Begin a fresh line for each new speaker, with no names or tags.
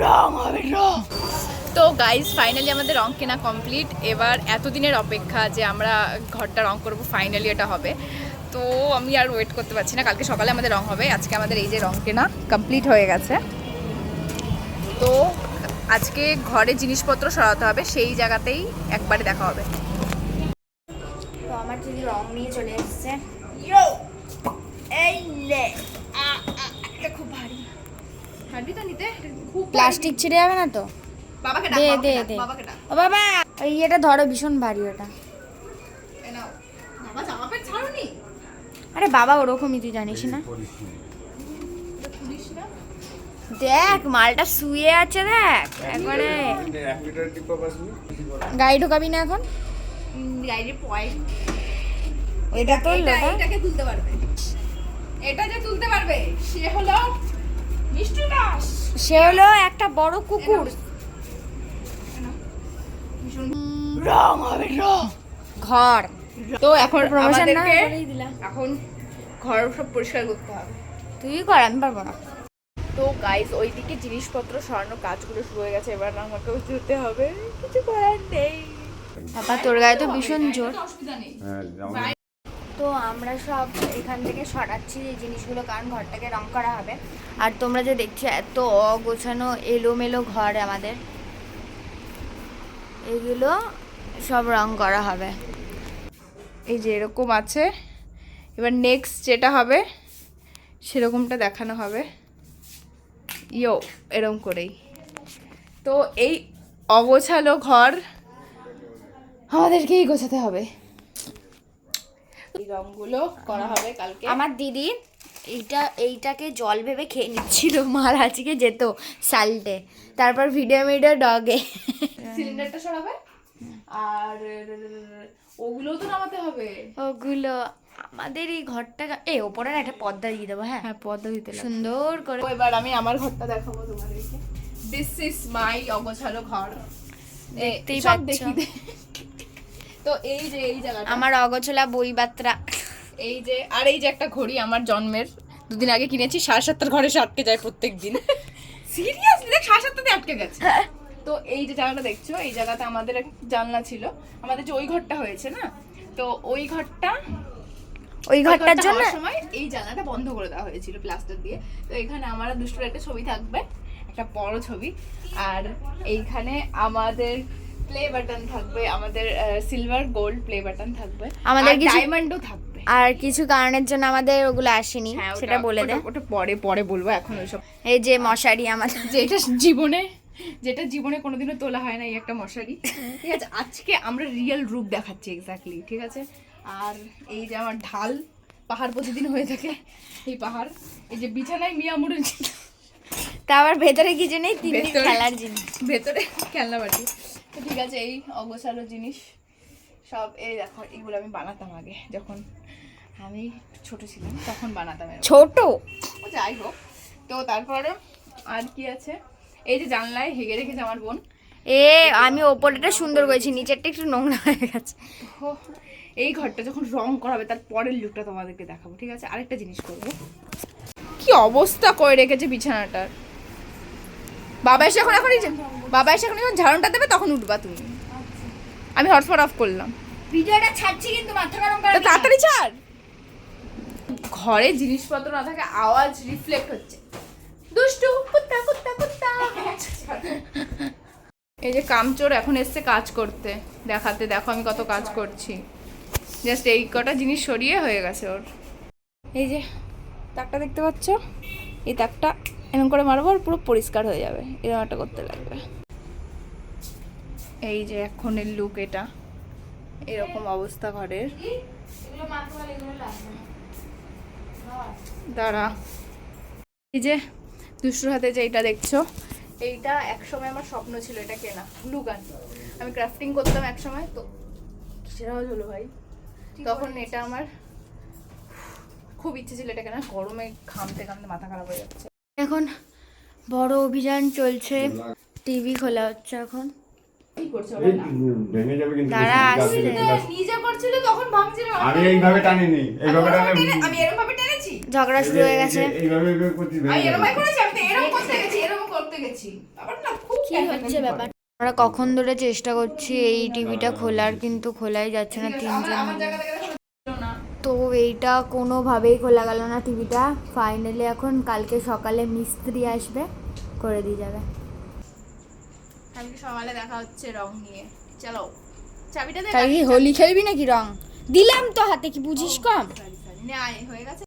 রং হবে রং। তো guys finally আমাদের রং কেনা কমপ্লিট। এবার এতদিনের অপেক্ষা যে আমরা ঘরটা রং করব, ফাইনালি এটা হবে। তো আমি আর ওয়েট করতে পারছি না, কালকে সকালে আমাদের রং হবে। আজকে আমাদের এই যে রং কেনা কমপ্লিট হয়ে গেছে। তো আজকে ঘরে জিনিসপত্র সরাতে হবে, সেই জায়গাতেই একবারে দেখা হবে।
তো আমার দিদি রং নিয়ে চলে এসেছে।
এই লে এটা খুব ভারী, হাঁটবি তো নিতে? খুব
প্লাস্টিক ছিঁড়ে যাবে না তো?
বাবাকে
দে
ডাক,
দে
বাবাকে
দে
ডাক, বাবাকে ডাক।
ও বাবা, এই এটা ধরো, ভীষণ ভারী ওটা।
এ নাও। বাবা জামা প্যান্ট ছাড়োনি?
আরে বাবা ওরকমই, তুই জানিস না।
এটা খুলিস না?
দেখ মালটা শুয়ে আছে, দেখ একবারে। গাড়ি ঢোকাবি না এখন?
গাড়ির পয়েন্ট
এটা তো
এটাকে তুলতে পারবে, এটা যে তুলতে পারবে সে হলো মিষ্টি দাস।
সে হলো একটা বড় কুকুর।
রং হবে রং।
ঘর
তো এখন
প্রমোশন না
আমাদেরকে
করেই দিলাম।
এখন ঘর সব পরিষ্কার করতে হবে।
তুই কর, আমি পারবো না।
তো গাইজ ওইদিকে জিনিসপত্র সরানোর কাজগুলো শুরু হয়ে গেছে, এবার আমাকেও ধুতে হবে, কিছু করার নেই।
বাবা তোর গায়ে তো ভীষণ জোর।
অসুবিধা নেই।
তো আমরা সব এখান থেকে সরাচ্ছি এই জিনিসগুলো, কারণ ঘরটাকে রং করা হবে। আর তোমরা যে দেখছো এত অগোছানো এলোমেলো ঘর আমাদের, এগুলো সব রং করা হবে।
এই যে এরকম আছে, এবার নেক্সট যেটা হবে সেরকমটা দেখানো হবে। ইয়ো এরকম করেই। তো এই অগোছালো ঘর আমাদেরকেই গোছাতে হবে। এই রংগুলো করা হবে কালকে।
আমার দিদি এইটাকে জল ভেবে খেয়ে নিচ্ছিল, মার আজকে যেত সালটে, তারপর ভিডিও ডগে।
সিলিন্ডারটা সরাবে আর ওগুলো তো নামাতে হবে।
ওগুলো আমাদের এই ঘরটা ওপরে না একটা পর্দা দিয়ে দেবো। হ্যাঁ
হ্যাঁ পর্দা দিতে লাগবে।
সুন্দর করে।
এবার আমি আমার ঘরটা দেখাবো তোমাদেরকে। দিস ইজ মাই অগোছালো ঘর,
দেখতেই
সব
পাচ্ছ।
দেখি। তো এই যে এই জায়গাটা
আমার অগোছলা বই বাত্রা।
এই যে, আর এই যে একটা ঘড়ি আমার জন্মের 2 দিন আগে কিনেছি, 7:30 ঘরে সে আটকে যায় প্রত্যেক দিন। সিরিয়াসলি দেখ 7:30 আটকে গেছে। তো এই যে জায়গাটা দেখছো, এই জায়গাতে আমাদের এক জানলা ছিল, আমাদের যে ওই ঘরটা হয়েছে না, তো ওই ঘরটার
জন্য
সময় এই জানলাটা বন্ধ করে দেওয়া হয়েছিল প্লাস্টার দিয়ে। তো এখানে আমার দুষ্টুর একটা ছবি থাকবে, একটা বড় ছবি। আর এইখানে আমাদের প্লে বাটন থাকবে, আমাদের সিলভার গোল্ড প্লে বাটন থাকবে,
আমাদের কিছু
ডায়মন্ডও থাকবে।
আর কিছু কারণের জন্য আমাদের ওগুলো আসেনি,
হ্যাঁ,
সেটা বলে দে।
ওটা পরে বলবো, এখন ওইসব।
এই যে মশারি আমাদের,
যেটা জীবনে কোনোদিনও তোলা হয় না, এই একটা মশারি। ঠিক আছে, আজকে আমরা রিয়েল রূপ দেখাচ্ছি এক্স্যাক্টলি, ঠিক আছে। আর এই যে আমার ঢাল, পাহাড় প্রতিদিন হয়ে থাকে এই পাহাড়। এই যে বিছানায় মিয়ামুরের,
তা আবার ভেতরে কিছু নেই, তিনটি খেলার জিনিস।
ভেতরে খেলনা বাটি। তো ঠিক আছে, এই অগোছালো জিনিস সব। এই দেখো, এগুলো আমি বানাতাম আগে, যখন আমি ছোট ছিলাম তখন বানাতাম।
ছোট
ও যাই হোক। তো তারপরে আর কি আছে, এই যে জানলায় হেগে রেখেছে আমার বোন।
আমি ওপরটা সুন্দর করেছি, নিচেরটা একটু নোংরা হয়ে গেছে।
এই ঘরটা যখন রং করা হবে তার পরের লুকটা তোমাদেরকে দেখাবো, ঠিক আছে। আরেকটা জিনিস করবো, কি অবস্থা করে রেখেছে বিছানাটার। বাবা এসে এখন যখন ঝাড়নটা দেবে তখন উঠবা তুমি। আমি হটস্পট অফ করলাম,
ভিডিওটা ছাড়ছি কিন্তু মাথা গরম
তো তাড়াতাড়ি ছাড়। ঘরে জিনিসপত্র না থাকে, আওয়াজ রিফ্লেক্ট হচ্ছে। দুষ্টু কুত্তা কুত্তা কুত্তা। এই যে কামচোর এখন এসছে কাজ করতে, দেখাতে। দেখো আমি কত কাজ করছি, জাস্ট এই কটা জিনিস সরিয়ে হয়ে গেছে ওর। এই যে তাকটা দেখতে পাচ্ছ, এই তাকটা এরকম করে মারবো আর পুরো পরিষ্কার হয়ে যাবে, এরকম একটা করতে লাগবে। এই যে এখনের লুক এটা, এরকম অবস্থা ঘরের। দাঁড়া, এই যে দুষ্টুর হাতে যে এইটা দেখছো, এইটা একসময় আমার স্বপ্ন ছিল এটা কেনা, গ্লু গান। আমি ক্রাফটিং করতাম একসময়, তো কিসের আওয়াজ হলো ভাই, তখন এটা আমার খুব ইচ্ছে ছিল এটা কেনা। গরমে ঘামতে ঘামতে মাথা খারাপ হয়ে যাচ্ছে।
এখন বড় অভিযান চলছে, টিভি খোলা হচ্ছে এখন।
কি করছো?
ভেঙে যাবে কিন্তু
দাঁড়া আসছে।
নিজে করছিল তখন ভাঙছিল,
আমি এইভাবে টানিনি, এইভাবে টানলে
আমি এরকম ভাবে টেনেছি।
ঝগড়া শুরু হয়ে গেছে।
এইভাবে করছি,
আমি এরকম করেছি, আমি তো এরকম করতে গেছি, এরকম করতে গেছি আবার না খুব
কি হচ্ছে ব্যাপার? আমরা কখন ধরে চেষ্টা করছি এই টিভিটা খোলার, কিন্তু খোলাই যাচ্ছে না তিনজন
আমার
মিলে।
জায়গা থেকে ছিল না।
তো এইটা কোনোভাবেই খোলা গেল না টিভিটা। ফাইনালি এখন কালকে সকালে মিস্ত্রি আসবে, করে দিয়ে যাবে।
কালকে সকালে দেখা হচ্ছে রং নিয়ে। চলো চাবিটা দে।
কালকে হোলি খেলবি নাকি রং? দিলাম তো হাতে, কি বুঝিস কম?
নে আয়, হয়ে গেছে।